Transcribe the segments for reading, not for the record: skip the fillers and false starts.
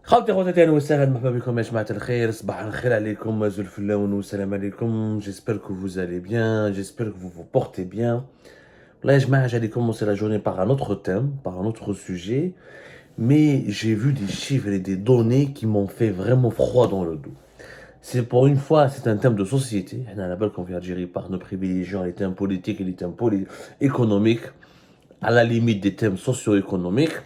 خاوتي خواتاتي اهلا وسهلا مرحبا بكم يا جماعة الخير صباح الخير عليكم زول الفلاون والسلام عليكم j'espère que vous allez bien j'espère que vous vous portez bien là يا جماعة j'allais commencer la journée par un autre thème par un autre sujet mais j'ai vu des chiffres et des données qui m'ont fait vraiment froid dans le dos c'est pour une fois c'est un thème de société احنا على بالكم في Algérie par nos privilégiés les thèmes politiques et les thèmes économiques à la limite des thèmes socio-économiques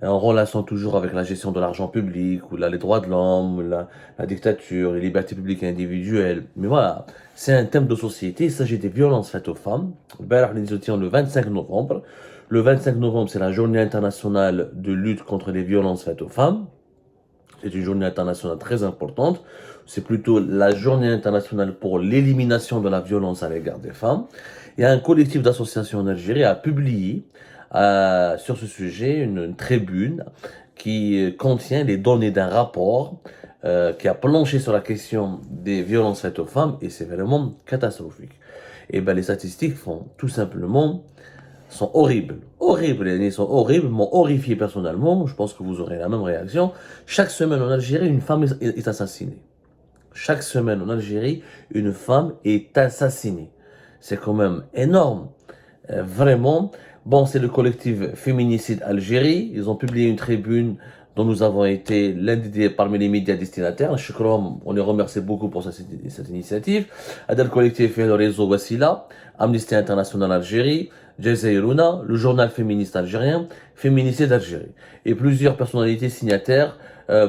en relation toujours avec la gestion de l'argent public, ou là, les droits de l'homme, ou la dictature, les libertés publiques et individuelles. Mais voilà, c'est un thème de société, il s'agit des violences faites aux femmes. Nous étions le 25 novembre. Le 25 novembre, c'est la journée internationale de lutte contre les violences faites aux femmes. C'est une journée internationale très importante. C'est plutôt la journée internationale pour l'élimination de la violence à l'égard des femmes. Il y a un collectif d'associations en Algérie a publié sur ce sujet une tribune qui contient les données d'un rapport qui a planché sur la question des violences faites aux femmes et c'est vraiment catastrophique. Et ben les statistiques font tout simplement sont horribles. Horribles, ils sont horribles, m'ont horrifié personnellement, je pense que vous aurez la même réaction. Chaque semaine en Algérie, une femme est assassinée. Chaque semaine en Algérie, une femme est assassinée. C'est quand même énorme. Vraiment. Bon, c'est le collectif Féminicide Algérie. Ils ont publié une tribune dont nous avons été l'un parmi les médias destinataires. On les remercie beaucoup pour cette initiative. Le collectif fait le réseau Wassila, Amnesty International Algérie, Jazairuna, le journal féministe algérien, Féminicide d'Algérie. Et plusieurs personnalités signataires,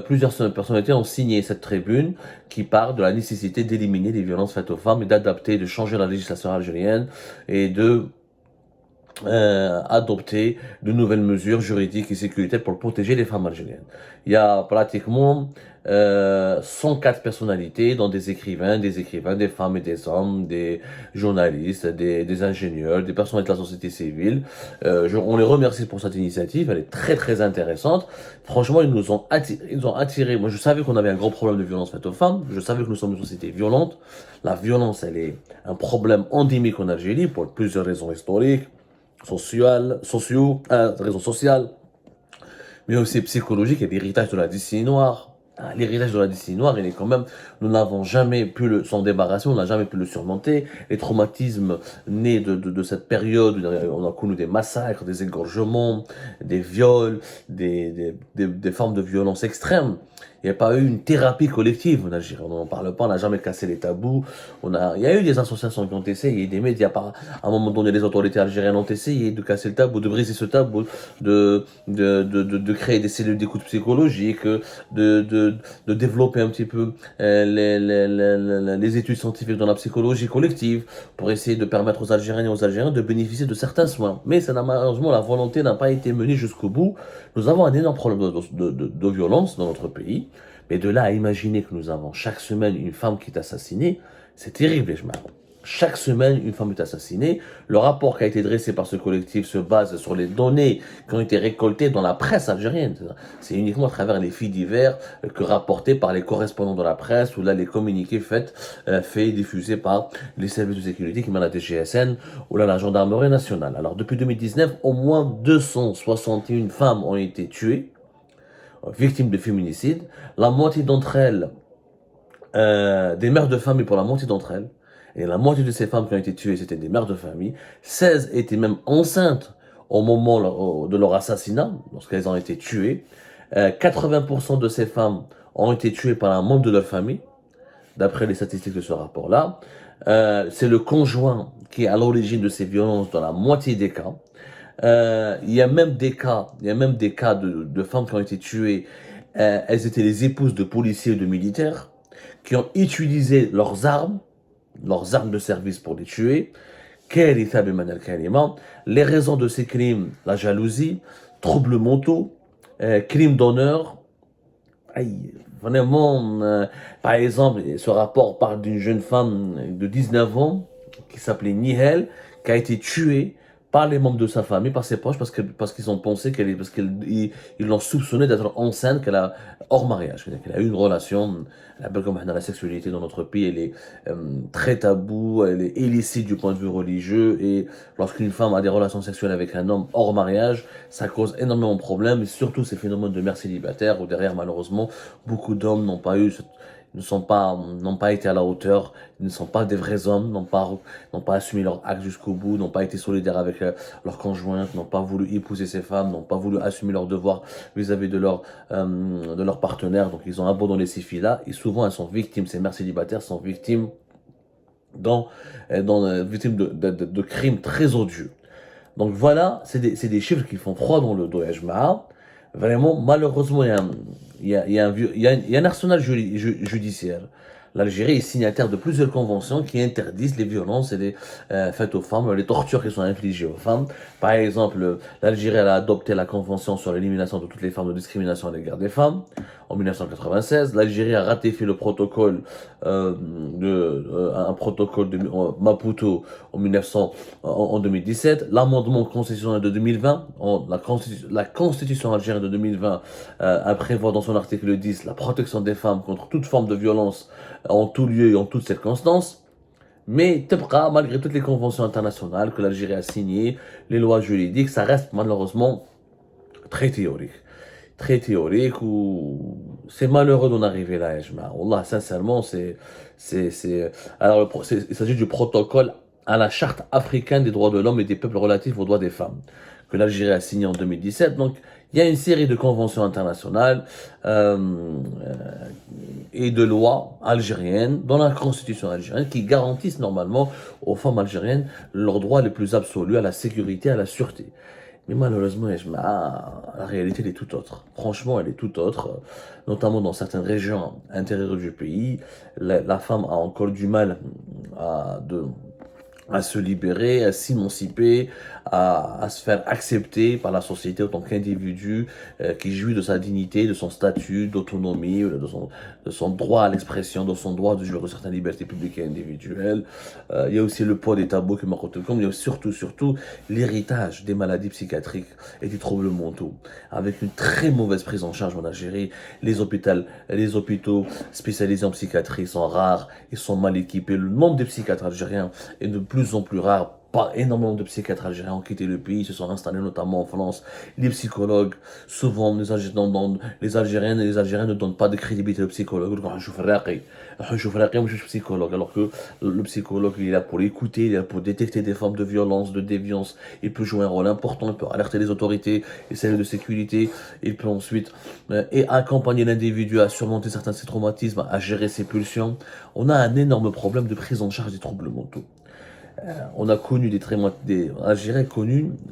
plusieurs personnalités ont signé cette tribune qui parle de la nécessité d'éliminer les violences faites aux femmes et d'adapter, de changer la législation algérienne et de adopter de nouvelles mesures juridiques et sécuritaires pour protéger les femmes algériennes. Il y a pratiquement 104 personnalités, dont des écrivains, des femmes et des hommes, des journalistes, des ingénieurs, des personnes de la société civile. On les remercie pour cette initiative, elle est très très intéressante. Franchement, ils ont attiré. Moi, je savais qu'on avait un gros problème de violence faite aux femmes. Je savais que nous sommes une société violente. La violence, elle est un problème endémique en Algérie pour plusieurs raisons historiques raisons sociales, mais aussi psychologiques et l'héritage de la décennie noire. L'héritage de la décennie noire, il est quand même, nous n'avons jamais pu s'en débarrasser, on n'a jamais pu le surmonter. Les traumatismes nés de cette période, on a connu des massacres, des égorgements, des viols, des formes de violence extrêmes. Il n'y a pas eu une thérapie collective en Algérie. On n'en parle pas, on n'a jamais cassé les tabous. Il y a eu des associations qui ont essayé, des médias, à un moment donné, les autorités algériennes ont essayé de casser le tabou, de briser ce tabou, de créer des cellules d'écoute psychologique, de développer un petit peu les études scientifiques dans la psychologie collective pour essayer de permettre aux Algériennes et aux Algériens de bénéficier de certains soins. Mais malheureusement, la volonté n'a pas été menée jusqu'au bout. Nous avons un énorme problème de violence dans notre pays. Mais de là à imaginer que nous avons chaque semaine une femme qui est assassinée, c'est terrible, les gens. Chaque semaine, une femme est assassinée. Le rapport qui a été dressé par ce collectif se base sur les données qui ont été récoltées dans la presse algérienne. C'est uniquement à travers les faits divers que rapportés par les correspondants de la presse, ou là les communiqués faits et diffusés par les services de sécurité qui mènent la DGSN ou là la gendarmerie nationale. Alors depuis 2019, au moins 261 femmes ont été tuées, victimes de féminicide. La moitié d'entre elles, des mères de famille pour la moitié d'entre elles. Et la moitié de ces femmes qui ont été tuées, c'était des mères de famille. 16 étaient même enceintes au moment de leur assassinat, lorsqu'elles ont été tuées. 80% de ces femmes ont été tuées par un membre de leur famille, d'après les statistiques de ce rapport-là. C'est le conjoint qui est à l'origine de ces violences dans la moitié des cas. Il y a même des cas de femmes qui ont été tuées. Elles étaient les épouses de policiers et de militaires qui ont utilisé leurs armes de service pour les tuer. Les raisons de ces crimes, la jalousie, troubles mentaux, crimes d'honneur. Vraiment, par exemple, ce rapport parle d'une jeune femme de 19 ans qui s'appelait Nihel, qui a été tuée par les membres de sa famille, par ses proches, parce qu'ils ont pensé parce ils l'ont soupçonné d'être enceinte, qu'elle a hors mariage, c'est-à-dire qu'elle a eu une relation, elle appelle comme la sexualité dans notre pays, elle est très taboue, elle est illicite du point de vue religieux, et lorsqu'une femme a des relations sexuelles avec un homme hors mariage, ça cause énormément de problèmes, et surtout ces phénomènes de mère célibataire, où derrière, malheureusement, beaucoup d'hommes n'ont pas été à la hauteur, ils ne sont pas des vrais hommes, n'ont pas assumé leur acte jusqu'au bout, n'ont pas été solidaires avec leur conjointe, n'ont pas voulu épouser ces femmes, n'ont pas voulu assumer leurs devoirs vis-à-vis de leur partenaire. Donc ils ont abandonné ces filles-là et souvent elles sont victimes, ces mères célibataires sont victimes victimes de crimes très odieux. Donc voilà, c'est des chiffres qui font froid dans le dos. Et vraiment, malheureusement, il y a un arsenal judiciaire. L'Algérie est signataire de plusieurs conventions qui interdisent les violences faites aux femmes, les tortures qui sont infligées aux femmes. Par exemple, l'Algérie a adopté la convention sur l'élimination de toutes les formes de discrimination à l'égard des femmes en 1996. L'Algérie a ratifié le protocole un protocole de Maputo en 2017. L'amendement constitutionnel de 2020, la constitution algérienne de 2020 a prévoit dans son article 10 la protection des femmes contre toute forme de violence en tout lieu et en toutes circonstances. Mais malgré toutes les conventions internationales que l'Algérie a signées, les lois juridiques, ça reste malheureusement très théorique. Très théorique, où c'est malheureux d'en arriver là, Ejma. Wallah, sincèrement, il s'agit du protocole à la charte africaine des droits de l'homme et des peuples relatifs aux droits des femmes, que l'Algérie a signé en 2017. Donc, il y a une série de conventions internationales et de lois algériennes dans la constitution algérienne qui garantissent normalement aux femmes algériennes leurs droits les plus absolus à la sécurité, à la sûreté. Mais malheureusement, la réalité elle est tout autre. Franchement, elle est tout autre, notamment dans certaines régions intérieures du pays. La femme a encore du mal à, de, à se libérer, à s'émanciper, à se faire accepter par la société en tant qu'individu qui jouit de sa dignité, de son statut, d'autonomie, de son droit à l'expression, de son droit de jouir de certaines libertés publiques et individuelles. Il y a aussi le poids des tabous que il y a surtout l'héritage des maladies psychiatriques et des troubles mentaux, avec une très mauvaise prise en charge en Algérie. Les hôpitaux spécialisés en psychiatrie sont rares et sont mal équipés. Le nombre de psychiatres algériens est de plus en plus rare. Pas énormément de psychiatres algériens ont quitté le pays, se sont installés notamment en France. Les psychologues, souvent les Algériennes et les Algériens ne donnent pas de crédibilité aux psychologues. Psychologue, alors que le psychologue il est là pour écouter, il est là pour détecter des formes de violence, de déviance. Il peut jouer un rôle important, il peut alerter les autorités et celles de sécurité. Il peut ensuite accompagner l'individu à surmonter certains de ses traumatismes, à gérer ses pulsions. On a un énorme problème de prise en charge des troubles mentaux. On a connu la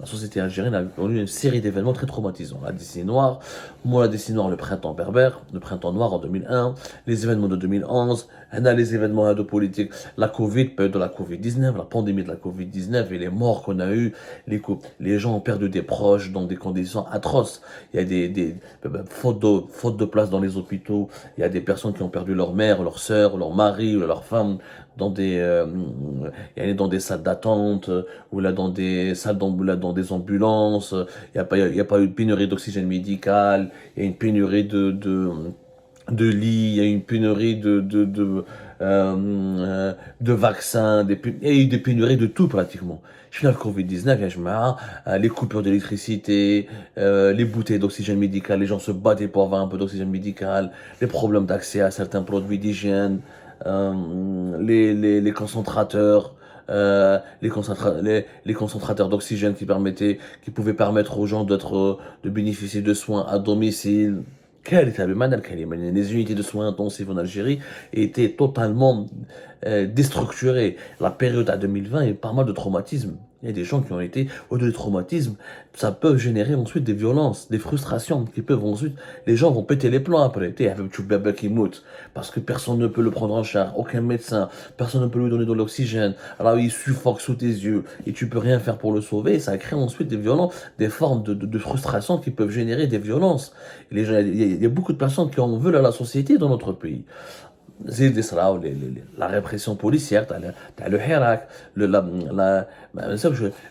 société algérienne a connu une série d'événements très traumatisants. La décennie noire, la décennie noire, le printemps berbère, le printemps noir en 2001, les événements de 2011, les événements de politique, la Covid, période de la Covid-19, la pandémie de la Covid-19 et les morts qu'on a eues, les gens ont perdu des proches dans des conditions atroces. Il y a faute de place dans les hôpitaux, il y a des personnes qui ont perdu leur mère, leur sœur, leur mari ou leur femme dans des salles d'attente, ou là dans des ambulances. Il y a pas eu de pénurie d'oxygène médical, il y a une pénurie de lits, il y a une pénurie de vaccins, il y a eu des pénuries de tout pratiquement. Je suis dans le Covid-19, les coupures d'électricité, les bouteilles d'oxygène médical, les gens se battaient pour avoir un peu d'oxygène médical, les problèmes d'accès à certains produits d'hygiène, les concentrateurs, les concentrateurs d'oxygène qui pouvaient permettre aux gens de bénéficier de soins à domicile. Les unités de soins intensifs en Algérie étaient totalement déstructurées. La période à 2020 est pas mal de traumatismes. Il y a des gens qui ont été au-delà du traumatisme. Ça peut générer ensuite des violences, des frustrations qui peuvent ensuite. Les gens vont péter les plombs après. Avec du bébé qui moute parce que personne ne peut le prendre en charge, aucun médecin, personne ne peut lui donner de l'oxygène. Alors il suffoque sous tes yeux et tu peux rien faire pour le sauver. Et ça crée ensuite des formes de frustration qui peuvent générer des violences. Il y a beaucoup de personnes qui en veulent à la société dans notre pays. زيد يصراو la répression policière, t'as le Hirak,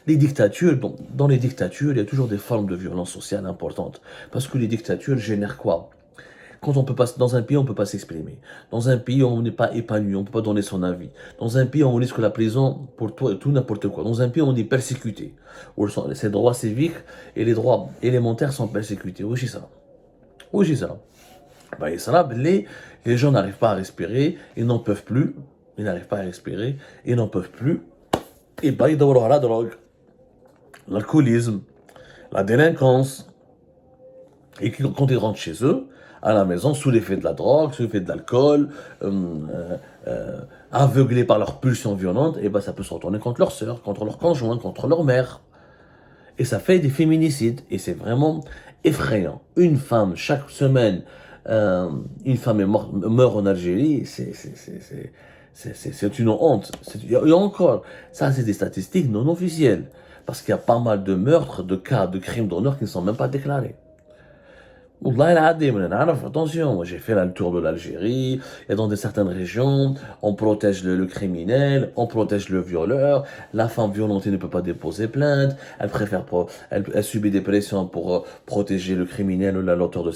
les dictatures. Dans les dictatures, il y a toujours des formes de violence sociale importantes. Parce que les dictatures génèrent quoi? Quand on peut pas, dans un pays, on ne peut pas s'exprimer. Dans un pays, on n'est pas épanoui, on ne peut pas donner son avis. Dans un pays, on risque la prison pour tout et tout n'importe quoi. Dans un pays, on est persécuté. Où ses droits civiques et les droits élémentaires sont persécutés. Oui, c'est ça. Oui, c'est ça. Bah, et ça, les gens n'arrivent pas à respirer, ils n'en peuvent plus. Ils n'arrivent pas à respirer, ils n'en peuvent plus. Et bah, ils doivent avoir la drogue, l'alcoolisme, la délinquance. Et quand ils rentrent chez eux, à la maison, sous l'effet de la drogue, sous l'effet de l'alcool, aveuglés par leurs pulsions violentes, et ben ça peut se retourner contre leur sœur, contre leur conjoint, contre leur mère. Et ça fait des féminicides. Et c'est vraiment effrayant. Une femme, chaque semaine, une femme meurt en Algérie, c'est une honte. Et encore, ça c'est des statistiques non officielles. Parce qu'il y a pas mal de meurtres, de cas, de crimes d'honneur qui ne sont même pas déclarés. Wallah el Adim, attention, moi j'ai fait le tour de l'Algérie, et dans certaines régions, on protège le criminel, on protège le violeur, la femme violentée ne peut pas déposer plainte, elle préfère, elle subit des pressions pour protéger le criminel ou l'auteur de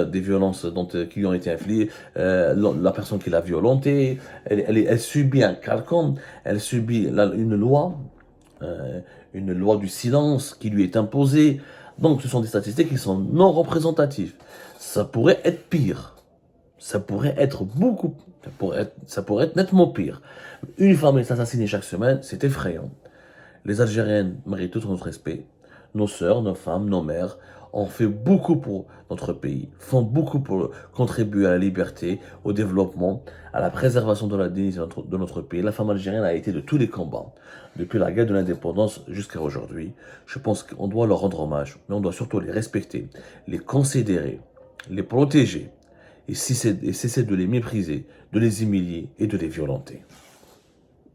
des violences qui lui ont été infligées, la personne qui l'a violenté, elle subit un carcan, elle subit une loi du silence qui lui est imposée. Donc ce sont des statistiques qui sont non représentatives. Ça pourrait être pire. Ça pourrait être ça pourrait être nettement pire. Une femme est assassinée chaque semaine, c'est effrayant. Les Algériennes méritent tout notre respect. Nos sœurs, nos femmes, nos mères ont fait beaucoup pour notre pays, font beaucoup pour contribuer à la liberté, au développement, à la préservation de la dignité de notre pays. La femme algérienne a été de tous les combats, depuis la guerre de l'indépendance jusqu'à aujourd'hui. Je pense qu'on doit leur rendre hommage, mais on doit surtout les respecter, les considérer, les protéger, et cesser de les mépriser, de les humilier et de les violenter.